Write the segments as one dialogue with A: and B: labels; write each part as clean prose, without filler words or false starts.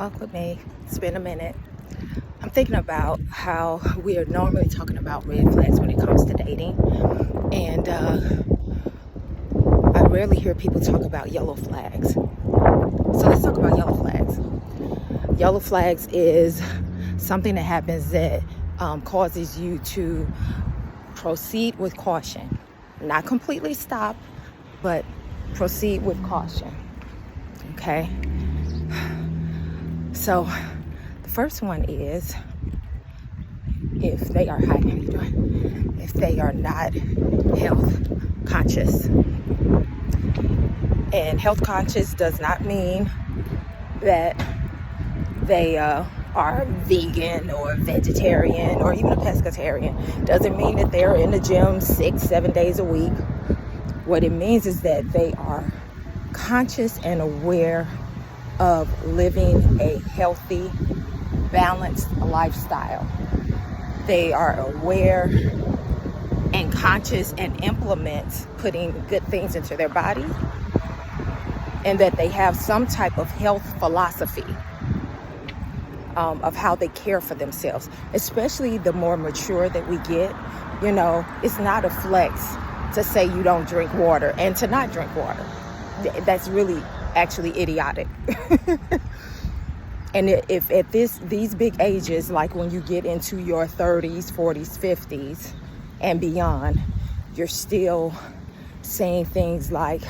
A: Walk with me. It's been a minute. I'm thinking about how we are normally talking about red flags when it comes to dating. And I rarely hear people talk about yellow flags. So let's talk about yellow flags. Yellow flags is something that happens that causes you to proceed with caution. Not completely stop, but proceed with caution. Okay? So the first one is if they are how you doing? If they are not health conscious. And health conscious does not mean that they are vegan or vegetarian or even a pescatarian. Doesn't mean that they're in the gym 6-7 days a week. What it means is that they are conscious and aware of living a healthy, balanced lifestyle. They are aware and conscious and implement putting good things into their body, and that they have some type of health philosophy of how they care for themselves. Especially the more mature that we get, it's not a flex to say you don't drink water and to not drink water. That's really actually idiotic. And if at these big ages, like when you get into your 30s, 40s, 50s and beyond, you're still saying things like,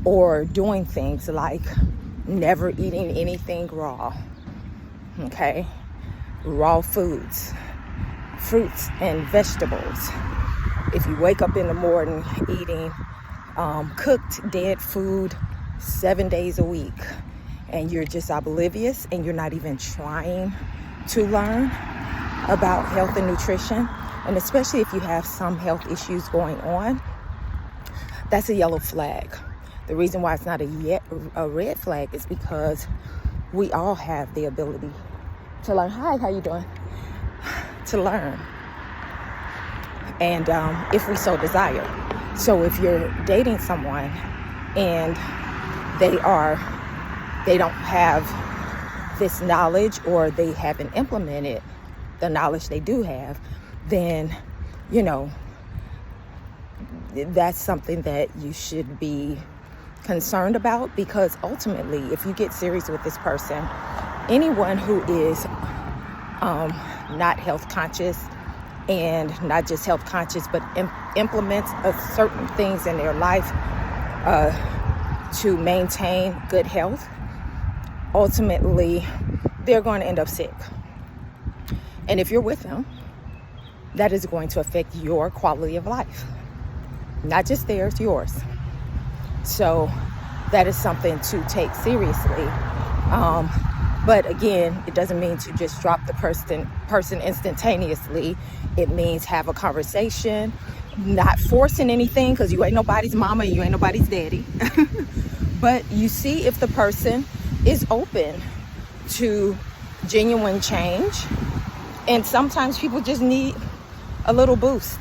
A: or doing things like never eating anything raw. Okay? Raw foods, fruits and vegetables. If you wake up in the morning eating cooked dead food 7 days a week, and you're just oblivious and you're not even trying to learn about health and nutrition, and especially if you have some health issues going on, that's a yellow flag. The reason why it's not a red flag is because we all have the ability to learn. Hi, how you doing? To learn. And if we so desire. So if you're dating someone and they don't have this knowledge, or they haven't implemented the knowledge they do have, then, that's something that you should be concerned about, because ultimately, if you get serious with this person, anyone who is not health conscious, and not just health conscious, but implements certain things in their life to maintain good health, ultimately they're going to end up sick. And if you're with them, that is going to affect your quality of life, not just theirs, yours. So that is something to take seriously. But again, it doesn't mean to just drop the person instantaneously. It means have a conversation, not forcing anything, because you ain't nobody's mama, you ain't nobody's daddy. But you see if the person is open to genuine change. And sometimes people just need a little boost,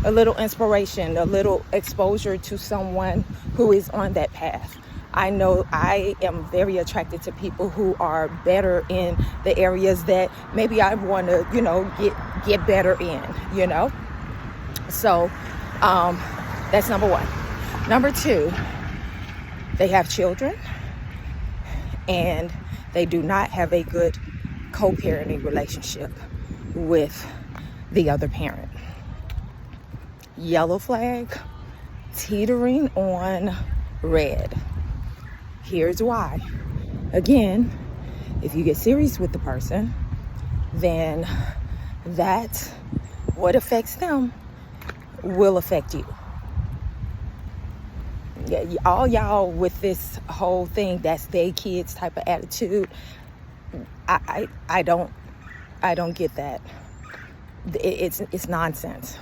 A: a little inspiration, a little exposure to someone who is on that path. I know I am very attracted to people who are better in the areas that maybe I want to, get better in, So that's number one. Number two, they have children and they do not have a good co-parenting relationship with the other parent. Yellow flag, teetering on red. Here's why. Again, if you get serious with the person, then what affects them will affect you. Yeah, all y'all with this whole thing, that's they kids type of attitude. I don't get that. It's nonsense.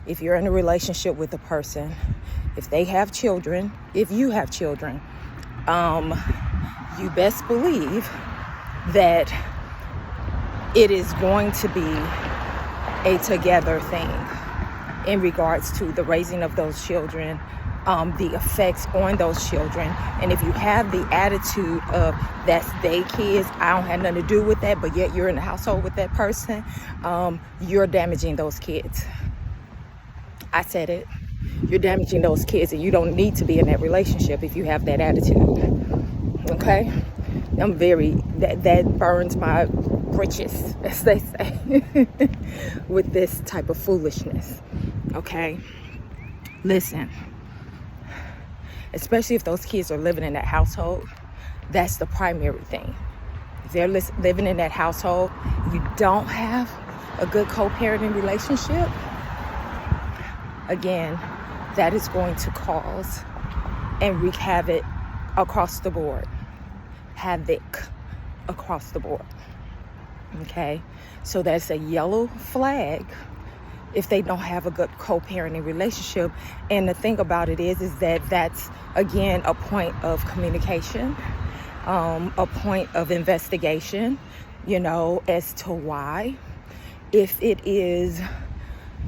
A: If you're in a relationship with a person, if they have children, if you have children, you best believe that it is going to be a together thing in regards to the raising of those children, the effects on those children. And if you have the attitude of that's they kids, I don't have nothing to do with that, but yet you're in the household with that person, you're damaging those kids. I said it. You're damaging those kids, and you don't need to be in that relationship if you have that attitude. Okay? That burns my britches, as they say, with this type of foolishness. Okay? Listen, especially if those kids are living in that household, that's the primary thing. If they're living in that household, you don't have a good co-parenting relationship, again, that is going to cause and wreak havoc across the board. Havoc across the board. Okay? So that's a yellow flag if they don't have a good co-parenting relationship. And the thing about it is that that's, again, a point of communication, a point of investigation, as to why. If it is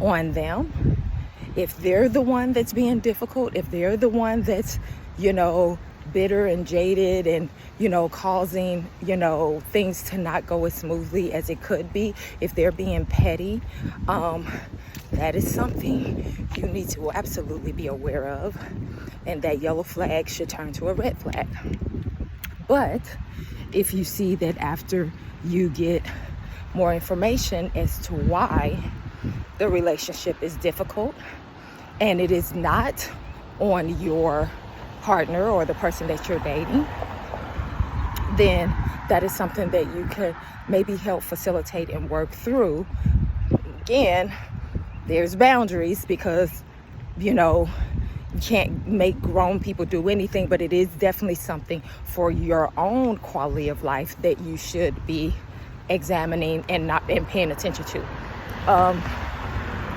A: on them, if they're the one that's being difficult, if they're the one that's, bitter and jaded and, causing, things to not go as smoothly as it could be, if they're being petty, that is something you need to absolutely be aware of. And that yellow flag should turn to a red flag. But if you see that after you get more information as to why the relationship is difficult, and it is not on your partner or the person that you're dating, then that is something that you could maybe help facilitate and work through. Again, there's boundaries, because, you can't make grown people do anything, but it is definitely something for your own quality of life that you should be examining and paying attention to.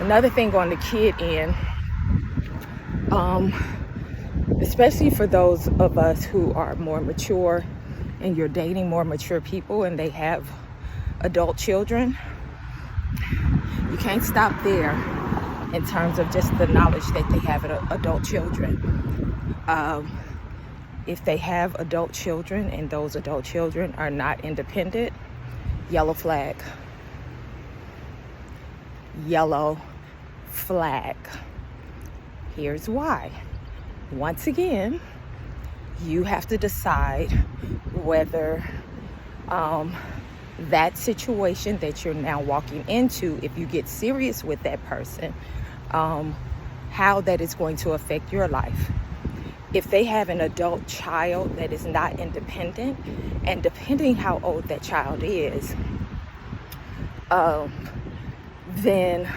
A: Another thing on the kid end, especially for those of us who are more mature and you're dating more mature people and they have adult children, you can't stop there in terms of just the knowledge that they have adult children. If they have adult children and those adult children are not independent, yellow flag. Yellow flag. Here's why. Once again, you have to decide whether that situation that you're now walking into, if you get serious with that person, how that is going to affect your life. If they have an adult child that is not independent, and depending how old that child is, then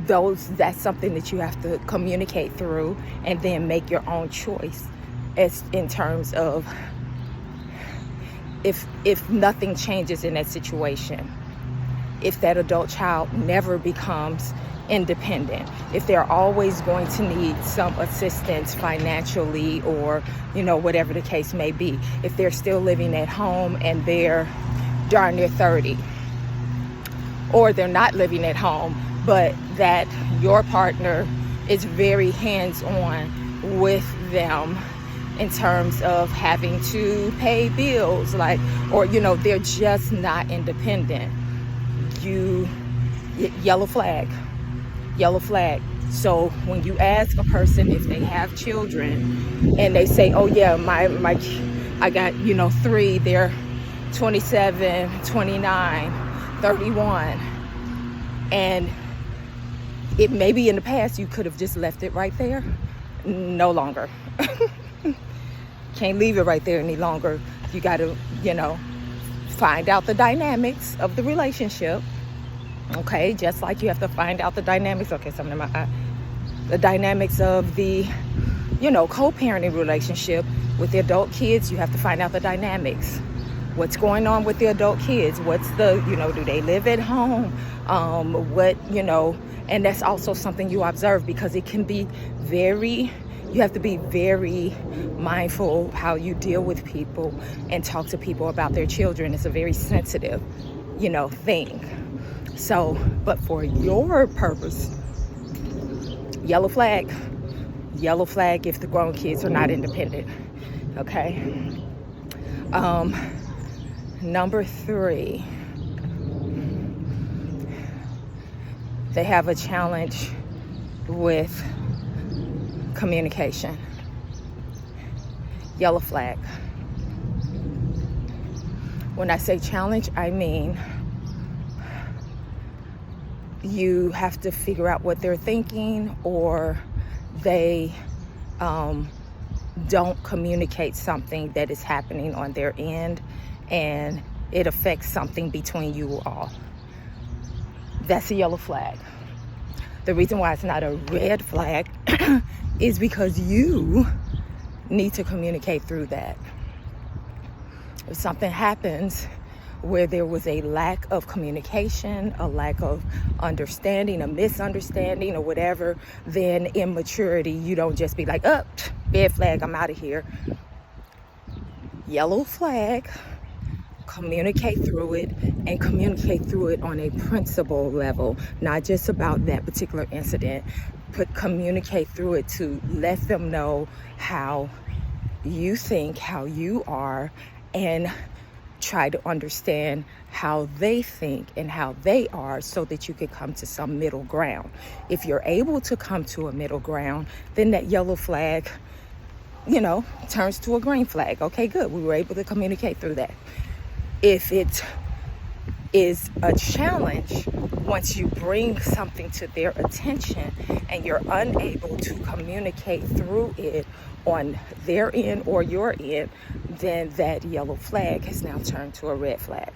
A: that's something that you have to communicate through and then make your own choice as in terms of if nothing changes in that situation, if that adult child never becomes independent, if they're always going to need some assistance financially or whatever the case may be, if they're still living at home and they're darn near 30, or they're not living at home but that your partner is very hands-on with them in terms of having to pay bills, or they're just not independent. Yellow flag. So when you ask a person if they have children and they say, oh yeah, I got 3, they're 27, 29, 31, and it maybe in the past you could have just left it right there. No longer. Can't leave it right there any longer. You got to, find out the dynamics of the relationship. Okay, just like you have to find out the dynamics. Okay, something in my eye. The dynamics of the, co-parenting relationship with the adult kids. You have to find out the dynamics. What's going on with the adult kids? What's the, do they live at home? And that's also something you observe, because it can be you have to be very mindful how you deal with people and talk to people about their children. It's a very sensitive, thing. So, but for your purpose, yellow flag. Yellow flag if the grown kids are not independent. Okay. Number 3, they have a challenge with communication. Yellow flag. When I say challenge, I mean you have to figure out what they're thinking, or they don't communicate something that is happening on their end, and it affects something between you all. That's a yellow flag. The reason why it's not a red flag is because you need to communicate through that. If something happens where there was a lack of communication, a lack of understanding, a misunderstanding, or whatever, then in maturity, you don't just be like, oh, red flag, I'm out of here. Yellow flag, communicate through it, and communicate through it on a principle level, not just about that particular incident, but communicate through it to let them know how you think, how you are, and try to understand how they think and how they are, so that you can come to some middle ground. If you're able to come to a middle ground, then that yellow flag, turns to a green flag. Okay, good. We were able to communicate through that. If it is a challenge, once you bring something to their attention and you're unable to communicate through it on their end or your end, then that yellow flag has now turned to a red flag.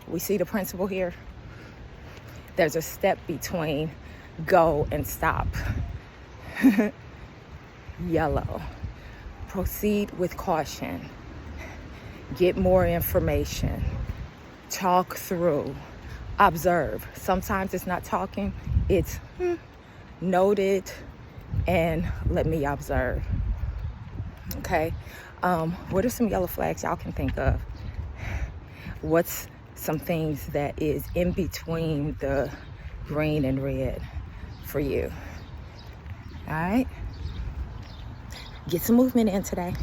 A: We see the principle here. There's a step between go and stop. Yellow. Proceed with caution. Get more information. Talk through. Observe. Sometimes it's not talking, it's note it and let me observe. Okay. What are some yellow flags y'all can think of? What's some things that is in between the green and red for you? All right. Get some movement in today.